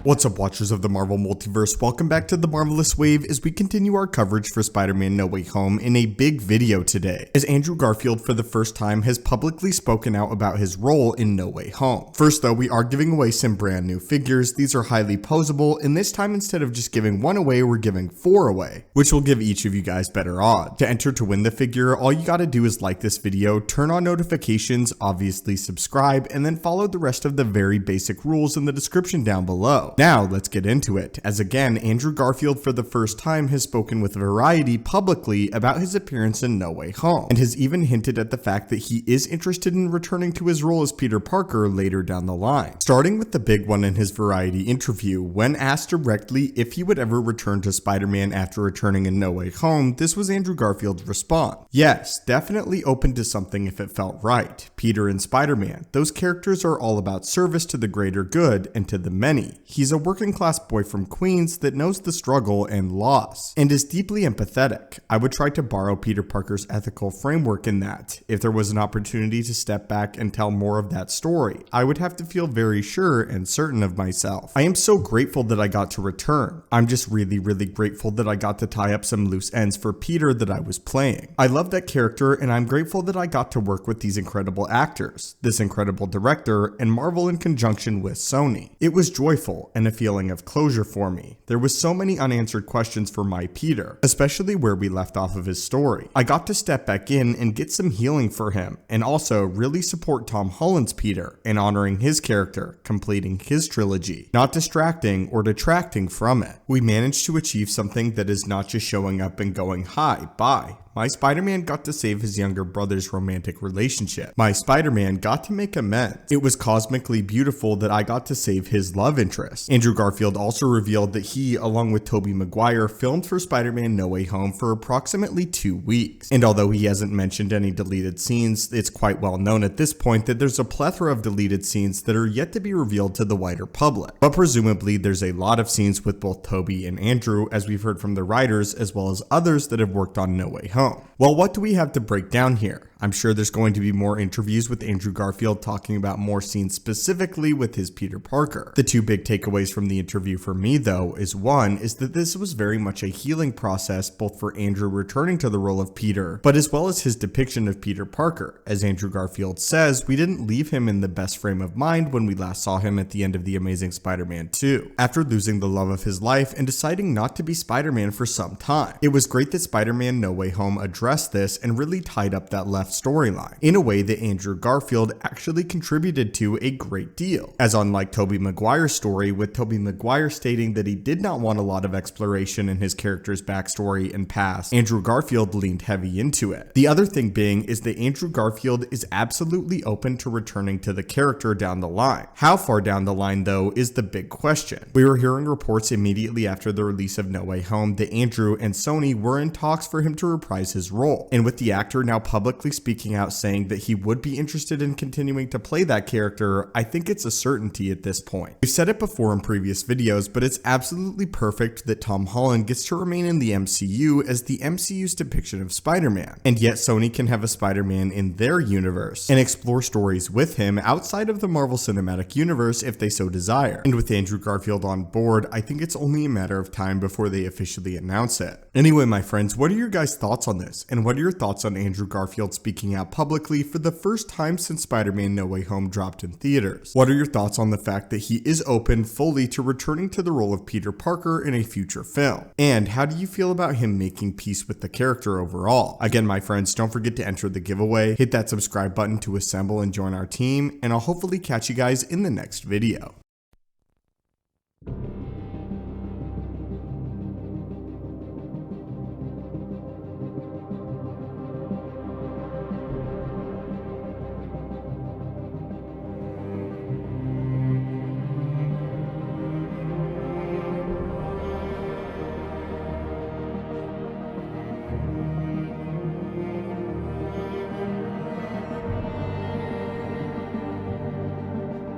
What's up, watchers of the Marvel Multiverse? Welcome back to the Marvelous Wave as we continue our coverage for Spider-Man No Way Home in a big video today, as Andrew Garfield for the first time has publicly spoken out about his role in No Way Home. First though, we are giving away some brand new figures. These are highly posable, and this time instead of just giving one away, we're giving 4 away, which will give each of you guys better odds. To enter to win the figure, all you gotta do is like this video, turn on notifications, obviously subscribe, and then follow the rest of the very basic rules in the description down below. Now, let's get into it, as again, Andrew Garfield for the first time has spoken with Variety publicly about his appearance in No Way Home, and has even hinted at the fact that he is interested in returning to his role as Peter Parker later down the line. Starting with the big one in his Variety interview, when asked directly if he would ever return to Spider-Man after returning in No Way Home, this was Andrew Garfield's response. Yes, definitely open to something if it felt right. Peter and Spider-Man, those characters are all about service to the greater good and to the many. He's a working class boy from Queens that knows the struggle and loss, and is deeply empathetic. I would try to borrow Peter Parker's ethical framework in that. If there was an opportunity to step back and tell more of that story, I would have to feel very sure and certain of myself. I am so grateful that I got to return. I'm just really grateful that I got to tie up some loose ends for Peter that I was playing. I love that character, and I'm grateful that I got to work with these incredible actors, this incredible director, and Marvel in conjunction with Sony. It was joyful and a feeling of closure for me. There was so many unanswered questions for my Peter, especially where we left off of his story. I got to step back in and get some healing for him, and also really support Tom Holland's Peter in honoring his character, completing his trilogy, not distracting or detracting from it. We managed to achieve something that is not just showing up and going, "Hi, bye." My Spider-Man got to save his younger brother's romantic relationship. My Spider-Man got to make amends. It was cosmically beautiful that I got to save his love interest. Andrew Garfield also revealed that he, along with Tobey Maguire, filmed for Spider-Man No Way Home for approximately 2 weeks. And although he hasn't mentioned any deleted scenes, it's quite well known at this point that there's a plethora of deleted scenes that are yet to be revealed to the wider public. But presumably there's a lot of scenes with both Tobey and Andrew, as we've heard from the writers, as well as others that have worked on No Way Home. Well, what do we have to break down here? I'm sure there's going to be more interviews with Andrew Garfield talking about more scenes specifically with his Peter Parker. The 2 big takeaways from the interview for me though is one is that this was very much a healing process both for Andrew returning to the role of Peter, but as well as his depiction of Peter Parker. As Andrew Garfield says, we didn't leave him in the best frame of mind when we last saw him at the end of The Amazing Spider-Man 2, after losing the love of his life and deciding not to be Spider-Man for some time. It was great that Spider-Man No Way Home addressed this and really tied up that left storyline in a way that Andrew Garfield actually contributed to a great deal, as unlike Tobey Maguire's story, with Tobey Maguire stating that he did not want a lot of exploration in his character's backstory and past, Andrew Garfield leaned heavy into it. The other thing being is that Andrew Garfield is absolutely open to returning to the character down the line. How far down the line though is the big question. We were hearing reports immediately after the release of No Way Home that Andrew and Sony were in talks for him to reprise his role, and with the actor now publicly speaking out saying that he would be interested in continuing to play that character, I think it's a certainty at this point. We've said it before in previous videos, but it's absolutely perfect that Tom Holland gets to remain in the MCU as the MCU's depiction of Spider-Man, and yet Sony can have a Spider-Man in their universe and explore stories with him outside of the Marvel Cinematic Universe if they so desire. And with Andrew Garfield on board, I think it's only a matter of time before they officially announce it. Anyway, my friends, what are your guys' thoughts on this? And what are your thoughts on Andrew Garfield speaking out publicly for the first time since Spider-Man No Way Home dropped in theaters? What are your thoughts on the fact that he is open fully to returning to the role of Peter Parker in a future film? And how do you feel about him making peace with the character overall? Again, my friends, don't forget to enter the giveaway, hit that subscribe button to assemble and join our team, and I'll hopefully catch you guys in the next video.